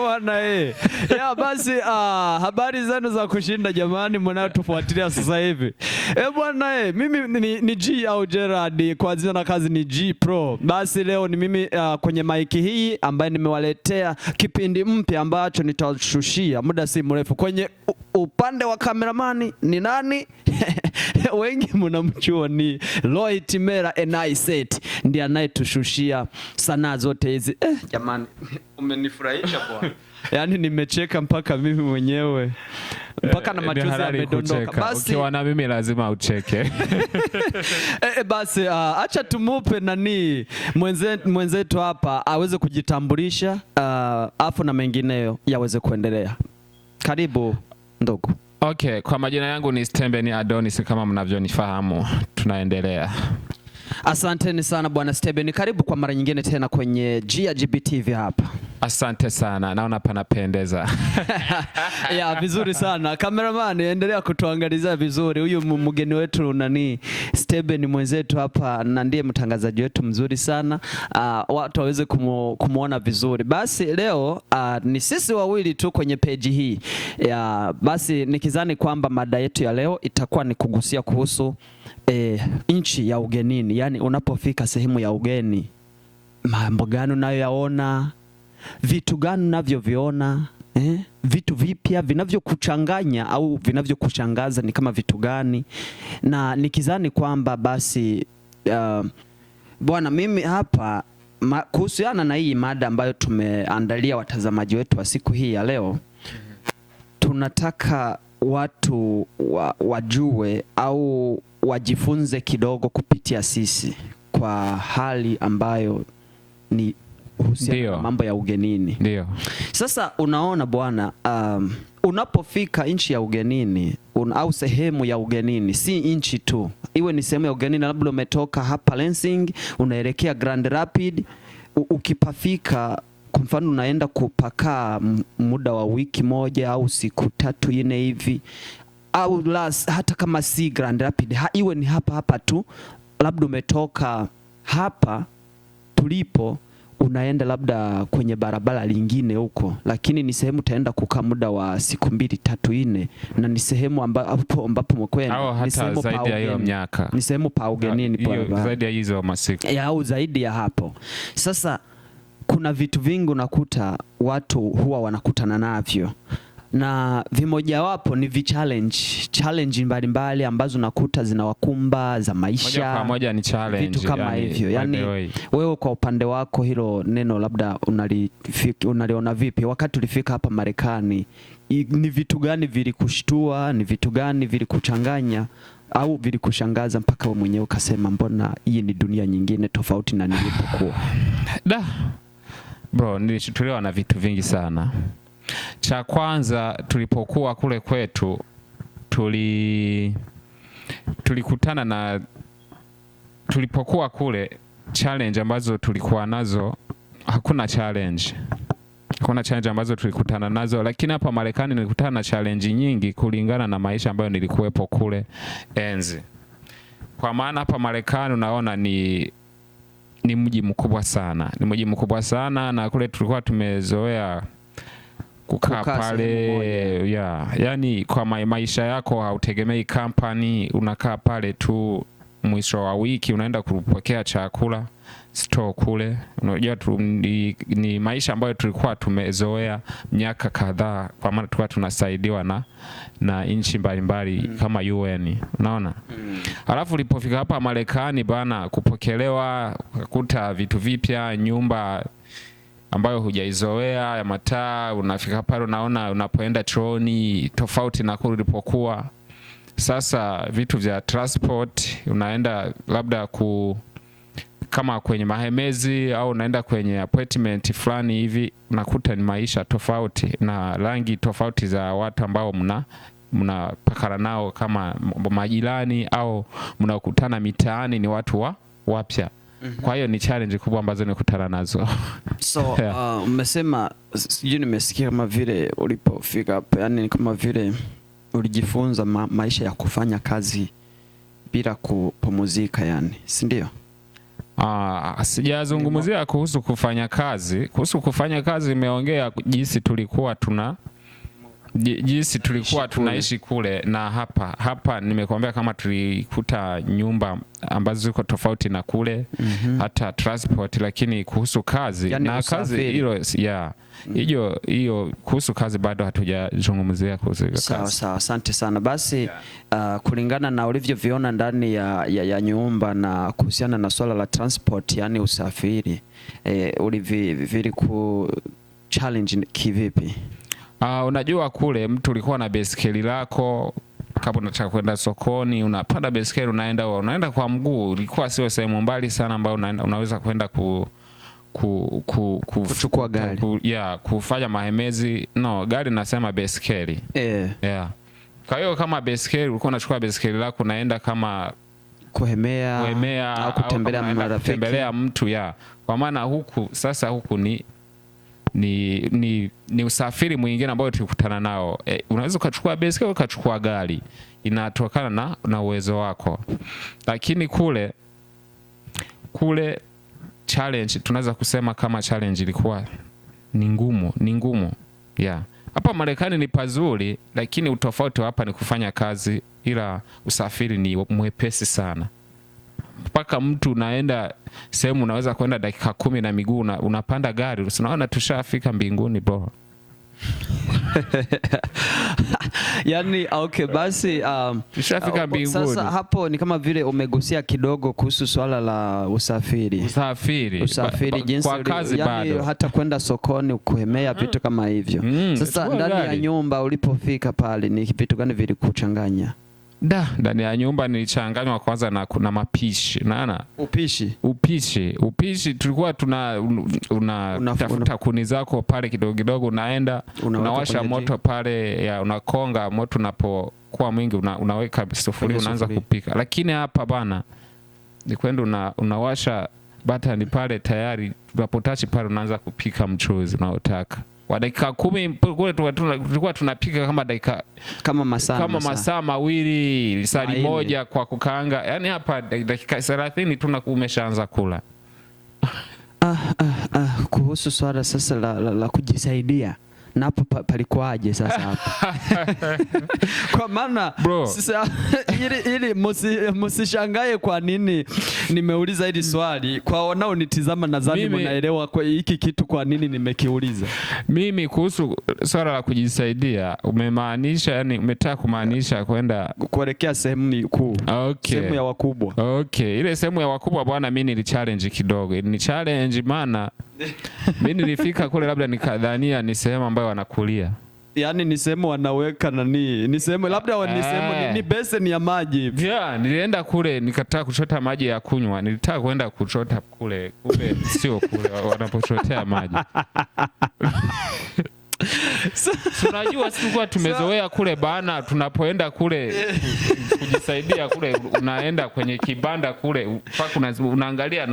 Wana ya basi habari zenu za kushinda jamani mnaotufuatilia sasa hivi. Bwana mimi ni G au Gerard, kwa jina na kazi ni G.Pro. Basi leo ni mimi kwenye maiki hii ambaye nimewaletea kipindi mpya ambacho nitashushia muda si mrefu. Kwenye upande wa kameramani ni nani? Wengi mnamjua ni Lloyd Mera Enaiset, ndiye anayetushushia sanaa zote hizi. Jamani umenifurahisha bwana. Yaani nimecheka mpaka mimi mwenyewe. Mpaka na machozi yamedondoka. Basi ukiwa na mimi lazima ucheke. Basi acha tumupe nani mwenzetu hapa aweze kujitambulisha afu na mengineyo yaweze kuendelea. Karibu ndugu. Okay, kwa majina yangu ni Adonis kama mnavyonifahamu. Tunaendelea. Asanteni sana bwana Steven, karibu kwa mara nyingine tena kwenye GBTV hapa. Asante sana, naona panapendeza. Ya vizuri sana. Cameraman endelea kutuangalizia vizuri. Huyu mgeni wetu nani Steven mwenzetu hapa na ndiye mtangazaji wetu mzuri sana. Watu waweze kumuona vizuri. Basi leo ni sisi wawili tu kwenye page hii. Ya basi nikizani kwamba mada yetu ya leo itakuwa ni kugusia kuhusu nchi ya ugenini. Yani unapofika sehemu ya ugeni, mambo gani unayoyaona, vitu gani unavyoviona, vitu vipya vinavyokuchanganya au vinavyokushangaza ni kama vitu gani? Na nikizani kwamba basi bwana mimi hapa kuhusiana na hii mada ambayo tumeandalia watazamaji wetu wa siku hii ya leo, tunataka watu wajue au wajifunze kidogo kupitia sisi kwa hali ambayo ni uhusiana na mambo ya ugenini. Ndio. Sasa unaona bwana, unapofika nchi ya ugenini au sehemu ya ugenini, si nchi tu, iwe ni sehemu ya ugenini, labda umetoka hapa Lansing unaelekea Grand Rapid, ukipafika kwa mfano unaenda kupakaa muda wa wiki moja au siku 3-4 hivi, au hata kama si Grand Rapid, iwe ni hapa tu, labda umetoka hapa tulipo unaenda labda kwenye barabara lingine huko, lakini ni sehemu utaenda kukaa muda wa siku 2-3-4, na ni sehemu ambapo mkwenda ni sehemu zaidi ya hiyo miaka, ni sehemu pa ugenini kwa zaidi ya hizo masiku au zaidi ya hapo. Sasa kuna vitu vingi unakuta watu huwa wanakutana navyo, na vimojawapo ni challenge mbalimbali ambazo nakuta zinawakumba za maisha. Moja kwa moja ni challenge, vitu kama hivyo. Yani wewe kwa upande wako hilo neno labda unaliona vipi? Wakati ulifika hapa Marekani, ni vitu gani vilikushtua, ni vitu gani vilikuchanganya au vilikushangaza mpaka wewe mwenyewe ukasema mbona hii ni dunia nyingine tofauti na nilipokuwa? Bro, nilishtuliwa na vitu vingi sana. Cha kwanza, tulipokuwa kule kwetu tulikutana na, tulipokuwa kule challenge ambazo tulikuwa nazo, hakuna challenge ambazo tulikutana nazo, lakini hapa Marekani nilikutana na challenge nyingi kulingana na maisha ambayo nilikuwepo kule enzi. Kwa maana hapa Marekani unaona ni mji mkubwa sana, na kule tulikuwa tumezoea kukaa pale yani kwa maisha yako hautegemei company, unakaa pale tu, mwisho wa wiki unaenda kupokea chakula store kule. Unajua ni maisha ambayo tulikuwa tumezoea miaka kadhaa, kwa maana tulikuwa tunasaidiwa na nchi mbalimbali kama UN, unaona. Alafu ulipofika hapa Marekani bana, kupokelewa kukuta vitu vipya, nyumba ambayo hujaizoea ya mataa, unafika pale unaona unapoenda troni tofauti na kule ulipokuwa. Sasa vitu vya transport, unaenda labda kama kwenye mahemezi au unaenda kwenye appointment fulani hivi, unakuta ni maisha tofauti na rangi tofauti za watu ambao mnapakana nao kama majirani au mnakutana mitaani, ni watu wapya. Kwa hiyo ni challenge kubwa ambazo nikutana nazo. So umesema, sijui nimesikia kama vile ulipofika hapa, yani kama vile ulijifunza maisha ya kufanya kazi bila kupumzika, yani, si ndio? Sijazungumzia kuhusu kufanya kazi. Kuhusu kufanya kazi imeongea jinsi tulikuwa tunaishi kule na hapa nimekuambia kama tulikuta nyumba ambazo ziko tofauti na kule, hata transport, lakini kuhusu kazi yani na kazi hiyo kuhusu kazi bado hatujazungumzia kuhusu kazi. Sawa, asante sana. Basi kulingana na ulivyoviona ndani ya nyumba na kuhusiana na swala la transport, yani usafiri, ulivyo ku challenge kivipi? Unajua kule mtu ulikuwa na baiskeli lako, kama unataka kwenda sokoni unapanda baiskeli unaenda kwa mguu. Ilikuwa sio sehemu mbali sana ambayo unaweza kwenda kuchukua gari. Kufanya mahemezi. No, gari nasema baiskeli. Kwa hiyo kama baiskeli ulikuwa unachukua baiskeli lako unaenda kama kuhemea au kutembelea mtu Kwa maana huku ni usafiri mwingine ambao tulikutana nao. Unaweza ukachukua baiskeli ukachukua gari, inatokana na uwezo wako. Lakini kule challenge tunaweza kusema kama challenge ilikuwa ni ngumu. Hapa Marekani ni pazuri, lakini utofauti hapa ni kufanya kazi, ila usafiri ni mwepesi sana. Mpaka mtu unaenda sehemu unaweza kwenda dakika 10 na miguu, unapanda gari unaona tushafika mbinguni bro. Yani okay, basi tushafika mbinguni. Sasa hapo ni kama vile umegusia kidogo kuhusu swala la usafiri jinsi kwa kazi yani bado. Hata kwenda sokoni kuhemea vitu kama hivyo. Sasa ndani ya nyumba ulipofika pale ni vitu gani vilikuchanganya? Ndani ya nyumba nilichanganywa kwanza na kuna mapishi. Unaona? Upishi tulikuwa tafuta kuni zako pale kidogo unaenda unawasha moto pale unakonga moto, unapokuwa mwingi unaweka sufuria unaanza kupika. Lakini hapa bana ni kwenda unawasha batani pale tayari, unapotachi pale unaanza kupika mchuzi unaotaka. Kwa dakika 10 kule tulikuwa tunapika kama masaa mawili, sali moja kwa kukaanga. Yani hapa dakika 30 umeshaanza kula. Kuhusu swala sasa la kujisaidia, na hapo palikuaje sasa hapa? Kwa maana sasa ili msishangae kwa nini nimeuliza hili swali. Kwa wanaonitazama nadhani mnaelewa kwa hiki kitu kwa nini nimekiuliza. Mimi kuhusu swala la kujisaidia umemaanisha, yani umetaka kumaanisha kwenda kuelekea sehemu kuu. Sehemu ya wakubwa. Ile sehemu ya wakubwa bwana, mimi nili challenge kidogo. Ni challenge maana mimi nilifika kule labda nikadhania ni sehemu ambayo wanakulia. Yani ni sehemu wanaweka ni sehemu labda ni sehemu ni beseni ya maji. Nilienda kule nikataka kuchota maji ya kunywa. Nilitaka kwenda kuchota kule, kumbe sio kule wanapochotea maji. Tunajua sisi tumezoea kule bana, tunapoenda kule kujisaidia kule unaenda kwenye kibanda kule mpaka unaangalia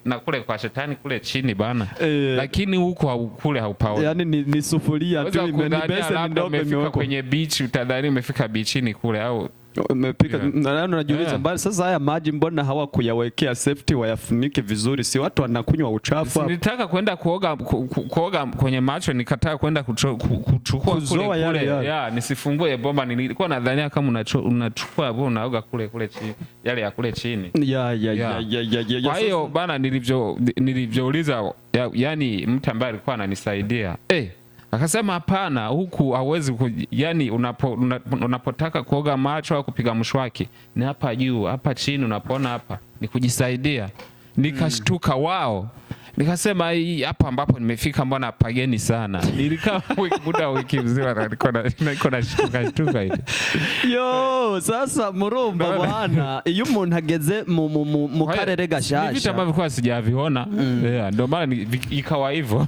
na kule kwa shetani kule chini bana. Lakini huko kule haupaoni. Yani ni sufuria tu imebesa ndogo imewekwa kwenye beach, utadhani umefika beachini kule au umepika. Najiuliza mbali sasa haya maji mbona hawakuyawekea safety wayafunike vizuri? Si watu wanakunywa uchafu. Nilitaka kwenda kuoga kwenye macho, nikataka kwenda kuchukua kule nisifungue bomba. Nilikuwa nadhania kama unachukua bomba unaoga kule chini, yale ya kule chini. Kwa hiyo bana nilivyouliza yani mtu ambaye alikuwa ananisaidia akasema hapana, huku hauwezi yani unapotaka kuoga macho au kupiga mswaki ni hapa juu, hapa chini unapoona hapa ni kujisaidia. Nikashtuka nikasema hii hapa ambapo nimefika mbona pageni sana. Nilikaa muda wiki mzima niko na shtuka hivi. Sasa murumba bwana iyo umuntu ageze mu karere gashasha vitu ambavyo kwa sijaviona ndio maana ikawa hivyo.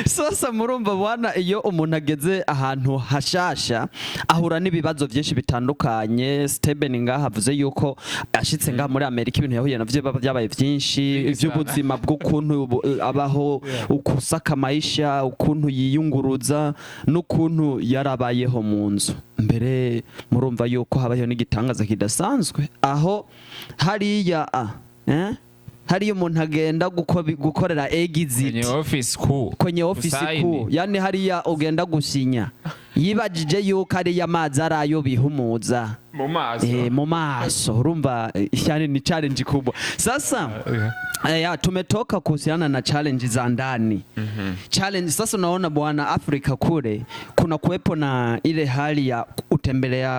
Sasa murumba bwana iyo umuntu ageze ahantu hashasha ahura n'ibibazo byinshi bitandukanye. Steven ngaha avuze yuko ashitse ngaha muri Amerika ibintu yahuye navyo byabaye byinshi, iby'ubuzima bw'ukuntu abaho, ukusaka Maisha, ukuntu yiyunguruza n'ukuntu yarabayeho mu nzu. Mbere murumva yuko habayeho n'igitangaza kidasanzwe aho hariya hari umuntu agenda gukorera exit kwenye office kuu, yani hariya ugenda gusinya yibajije yuko ari yamazi arayo bihumuza mu maso, urumva yani ni challenge kubwa. Sasa tumetoka kuhusiana na challenge za ndani. Challenge sasa, unaona bwana, Afrika kule kuna kuwepo na ile hali ya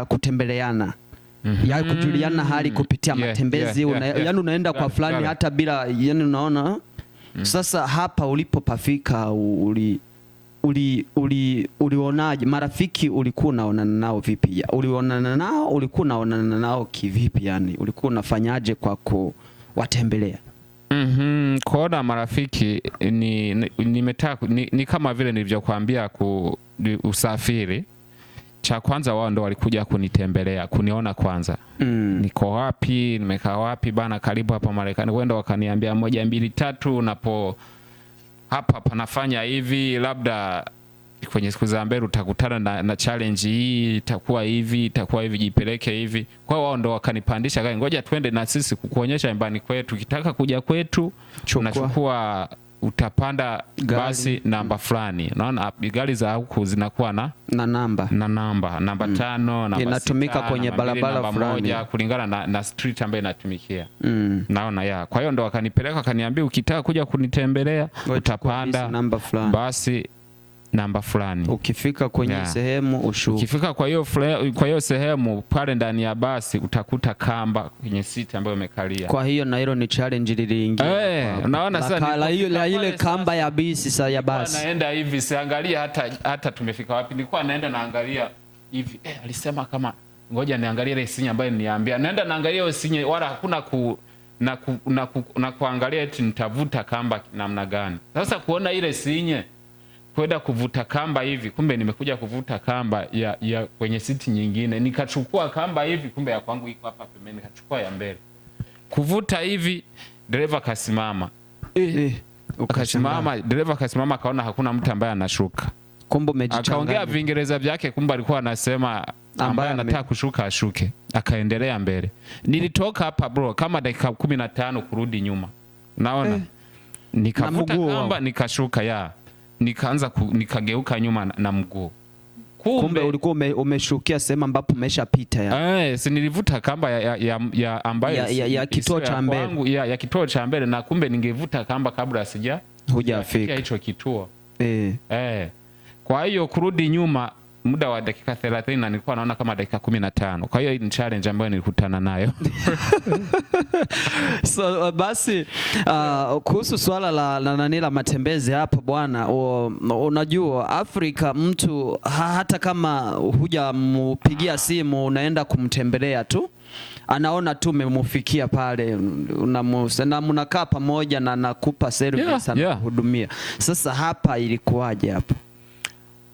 kutembeleana ya kujuliana hali kupitia matembezi, yani unaenda kwa fulani hata bila, yani unaona. Sasa hapa ulipopafika ulionaje marafiki? Ulikuwa unaonana nao vipi? Ulikuwa unaonana nao kivipi? Yani ulikuwa unafanyaje kwa kuwatembelea? Kuona marafiki ni kama vile nilivyokuambia usafiri. Cha kwanza wao ndo walikuja kunitembelea, kuniona kwanza. Niko wapi, nimekaa wapi bana, karibu hapa Marekani. Wenda wakaniambia 1 2 3 unapo hapa panafanya hivi, labda kwenye siku za mbele utakutana na challenge hii, itakuwa hivi, jipeleke hivi. Kwa wao ndo wakanipandisha gari, ngoja twende na sisi kukuonyesha nyumbani kwetu, ukitaka kuja kwetu unachukua, utapanda basi namba fulani. Unaona gari za huku zinakuwa na namba 5, namba inatumika kwenye barabara fulani kulingana na street ambayo inatumikia. Naona kwa hiyo ndo wakanipeleka, wakaniambia ukitaka kuja kunitembelea utapanda basi namba fulani, ukifika kwenye sehemu ushuke. Ukifika kwa hiyo sehemu pale ndani ya basi utakuta kamba kwenye seat ambayo umekalia. Kwa hiyo na hilo ni challenge liliingia. Unaona sasa ile kamba ya bisi sasa ya basi. Naenda hivi siangalia hata tumefika wapi. Nilikuwa naenda naangalia hivi, alisema kama ngoja niangalie ile sinya ambayo niambia. Naenda naangalia ile sinya, wala hakuna kuangalia eti nitavuta kamba namna gani. Sasa kuona ile sinya, kwenda kuvuta kamba hivi, kumbe nimekuja kuvuta kamba ya kwenye siti nyingine. Nikachukua kamba hivi, kumbe ya kwangu iko hapa pembeni, nikachukua ya mbele. Kuvuta hivi, dereva kasimama. Akasimama, dereva kasimama, akaona hakuna mtu ambaye anashuka. Kumbe umejichanganya. Akaongea Viingereza vyake, kumbe alikuwa anasema ambaye anataka kushuka ashuke. Akaendelea mbele. Nilitoka hapa bro kama dakika 15 kurudi nyuma. Naona nikavuta kamba, nikashuka nikageuka nyuma na mguu. Kumbe ulikuwa umeshukia sehemu ambapo umeshapita si nilivuta kamba ambayo ya kituo cha mbele. Ya kituo cha mbele, na kumbe ningevuta kamba kabla hujafika hicho kituo. Kwa hiyo kurudi nyuma muda wa dakika 30 na nilikuwa naona kama dakika 15. Kwa hiyo ni challenge ambayo nilikutana nayo. So basi kuhusu swala la matembezi hapa bwana, unajua Afrika mtu hata kama hujampigia simu unaenda kumtembelea tu, anaona tu umemfikia pale, mnakaa pamoja na nakupa service anakuhudumia. Sasa hapa ilikuwaje hapa?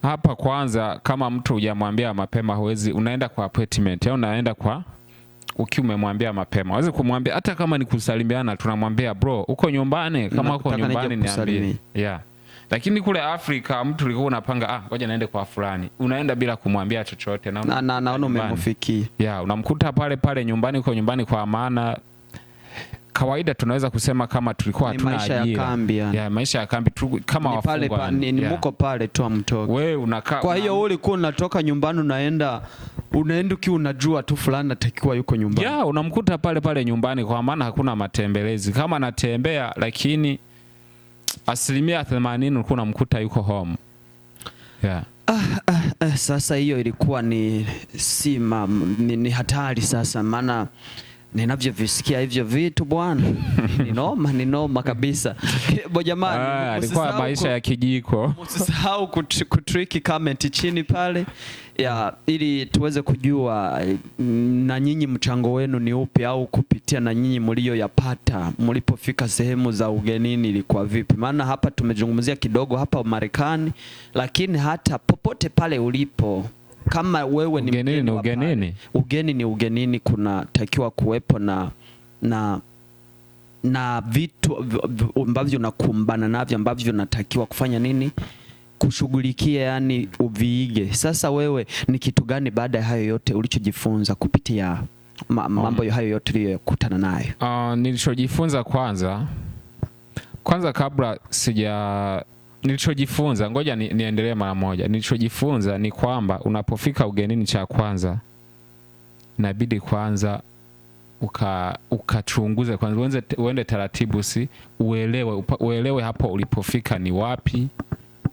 Hapa kwanza, kama mtu hujamwambia mapema huwezi, unaenda kwa appointment au unaenda kwa ukiwa umemwambia mapema. Huwezi kumwambia hata kama ni kusalimiana, tunamwambia bro uko nyumbani, kama uko nyumbani niambie. Lakini kule Afrika mtu alikuwa unapanga ngoja naende kwa fulani. Unaenda bila kumwambia chochote na naona umemfikia. Unamkuta pale nyumbani, uko nyumbani kwa maana kawaida tunaweza kusema kama tulikuwa hatuna maisha ya kambi. Maisha ya kambi kama wafungwa. Ni mko pale tu amtoke. Wewe unakaa. Kwa hiyo ulikuwa unatoka nyumbani unaenda ukiwa unajua tu fulani atakiwa yuko nyumbani. Unamkuta pale nyumbani kwa maana hakuna matembelezi. Kama anatembea, lakini 80% ulikuwa unamkuta yuko home. Sasa hiyo ilikuwa ni hatari sasa, maana ninavyovisikia hivyo vitu bwana ni noma kabisa. Jamani, alikuwa maisha ya kijiko. Usisahau kutrick comment chini pale ili tuweze kujua na nyinyi mchango wenu ni upi, au kupitia na nyinyi mlioyapata mlipofika sehemu za ugenini ilikuwa vipi. Maana hapa tumezungumzia kidogo hapa Marekani, lakini hata popote pale ulipo, kama wewe ni ugenini, kuna takiwa kuwepo na vitu ambavyo unakumbana navyo ambavyo unatakiwa kufanya nini, kushughulikia, yani uviige. Sasa wewe ni kitu gani baada ya hayo yote ulichojifunza kupitia mambo hayo yote tuliyokutana nayo? Nilichojifunza kwanza kabla nilichojifunza, ngoja niendelee mara moja. Nilichojifunza ni kwamba unapofika ugenini, cha kwanza inabidi kwanza ukachunguze kwanza, uende taratibu, si uelewe hapo ulipofika ni wapi,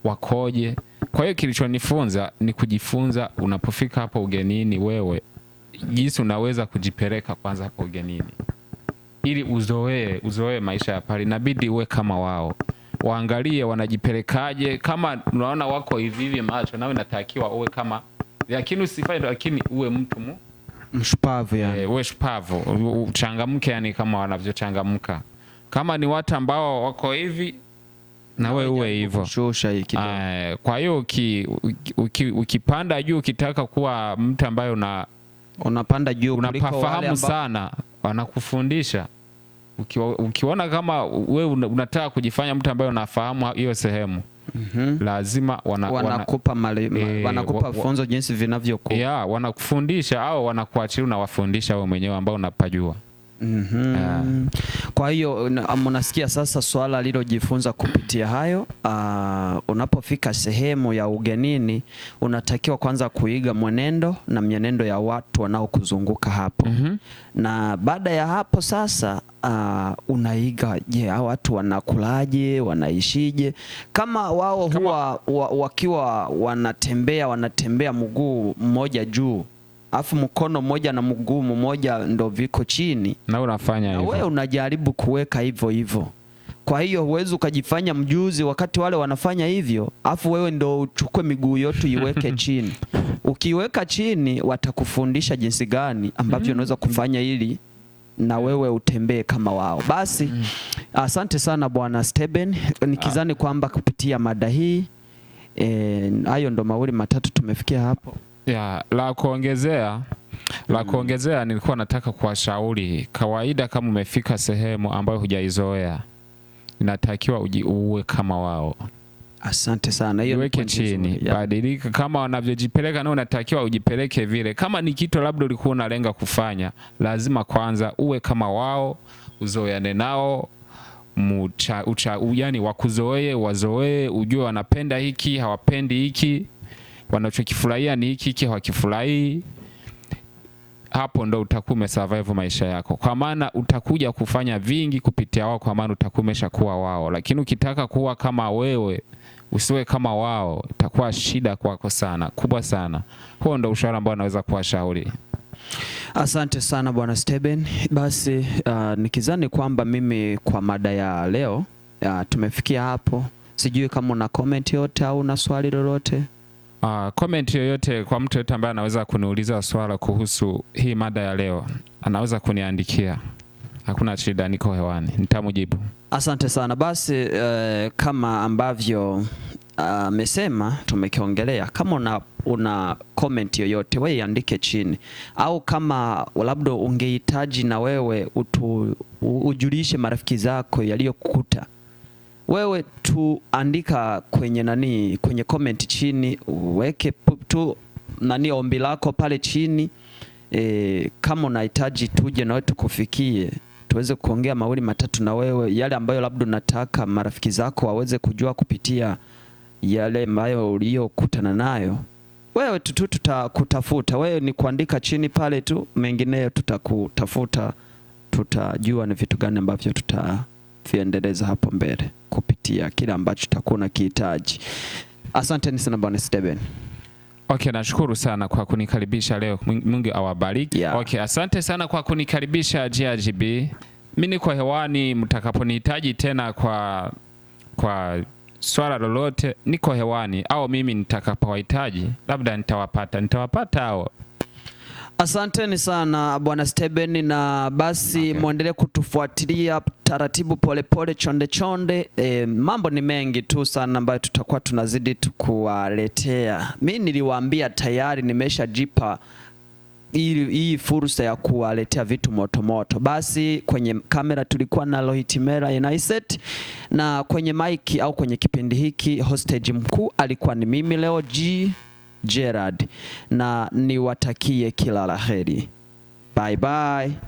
wakoje. Kwa hiyo kilichonifunza ni kujifunza unapofika hapo ugenini, wewe jinsi unaweza kujipeleka kwanza hapo ugenini, ili uzoee maisha ya pale. Inabidi uwe kama wao, waangalie wanajipelekaje. Kama unaona wako hivi macho, nawe natakiwa uwe kama, lakini usifanye, lakini uwe mtu mshupavu yani. Uwe shupavu, uchangamke yani kama wanavyochangamka. Kama ni watu ambao wako hivi, na wewe uwe hivyo. Kwa hiyo ukipanda juu, ukitaka kuwa mtu ambaye unapanda juu, unapafahamu sana, wanakufundisha. Ukiona kama wewe unataka kujifanya mtu ambaye unafahamu hiyo sehemu, lazima wanakupa funzo jinsi vinavyokuwa. Wanakufundisha au wanakuachilia, unawafundisha wewe mwenyewe ambao unapajua. Kwa hiyo mnasikia sasa swala lilojifunza kupitia hayo. Unapofika sehemu ya ugenini, unatakiwa kwanza kuiga mwenendo na mienendo ya watu wanaokuzunguka hapo. Na baada ya hapo sasa unaiga, hao watu wanakulaje, wanaishije. Kama wao huwa wakiwa wanatembea mguu mmoja juu, afu mkono mmoja na mguu mmoja ndo viko chini, na unafanya hivyo, wewe unajaribu kuweka hivyo. Kwa hiyo huwezi ukajifanya mjuzi wakati wale wanafanya hivyo, afu wewe ndo uchukue miguu yote iweke chini. Ukiweka chini, watakufundisha jinsi gani ambavyo unaweza kufanya ili na wewe utembee kama wao. Basi asante sana Bwana Steven, nikizani kwamba kupitia mada hii hayo ndo mawili matatu tumefikia hapo. La kuongezea nilikuwa nataka kuwashauri, kawaida kama umefika sehemu ambayo hujaizoea, inatakiwa uwe kama wao. Asante sana. Hiyo weke chini, badilika. Kama wanavyojipeleka na unatakiwa ujipeleke vile. Kama ni kitu labda ulikuwa unalenga kufanya, lazima kwanza uwe kama wao, uzoeane nao, yani wazoee, ujue wanapenda hiki, hawapendi hiki, wanachokifurahia ni hiki, hawakifurahii. Hapo ndo utakuwa umesurvive maisha yako, kwa maana utakuja kufanya vingi kupitia wao, kwa maana utakuwa umeshakuwa wao. Lakini ukitaka kuwa kama wewe, usiwe kama wao, itakuwa shida kwako sana, kubwa sana. Huo ndo ushauri ambao naweza kuwashauri. Asante sana Bwana Steven. Basi nikizani kwamba mimi kwa mada ya leo tumefikia hapo. Sijui kama una comment yote au una swali lolote. Comment yoyote kwa mtu yote ambaye anaweza kuniuliza swala kuhusu hii mada ya leo, anaweza kuniandikia. Hakuna shida, niko hewani, nitamjibu. Asante sana. Basi kama ambavyo amesema tumekiongelea, kama una comment yoyote wewe andike chini, au kama labda ungehitaji na wewe ujulishe marafiki zako yaliyokukuta, wewe tuandika kwenye comment chini, uweke tu ombi lako pale chini. Kama unahitaji tuje na wewe tukufikie, tuweze kuongea mawili matatu na wewe, yale ambayo labda unataka marafiki zako waweze kujua kupitia yale ambayo uliyokutana nayo, wewe tutakutafuta. Wewe ni kuandika chini pale tu, mengineyo tutakutafuta, tutajua ni vitu gani ambavyo tutaviendeleza hapo mbele kupitia kile ambacho tutakuwa na kihitaji. Asante sana Bwana Steven. Okay, nashukuru sana kwa kunikaribisha leo. Mungu awabariki. Okay, asante sana kwa kunikaribisha GRGB. Mimi niko hewani, mtakaponihitaji tena kwa swala lolote, niko hewani, au mimi nitakapowahitaji labda nitawapata hao. Asanteni sana Bwana Steven, na basi muendelee kutufuatilia taratibu, polepole, chonde. Mambo ni mengi tu sana ambayo tutakuwa tunazidi kuwaletea. Mimi niliwaambia tayari nimeshajipa hii fursa ya kuwaletea vitu moto. Basi kwenye kamera tulikuwa na Lohitimera Enaiset, na kwenye mic au kwenye kipindi hiki hostage mkuu alikuwa ni mimi leo Gerard, na niwatakie kila la heri. Bye bye.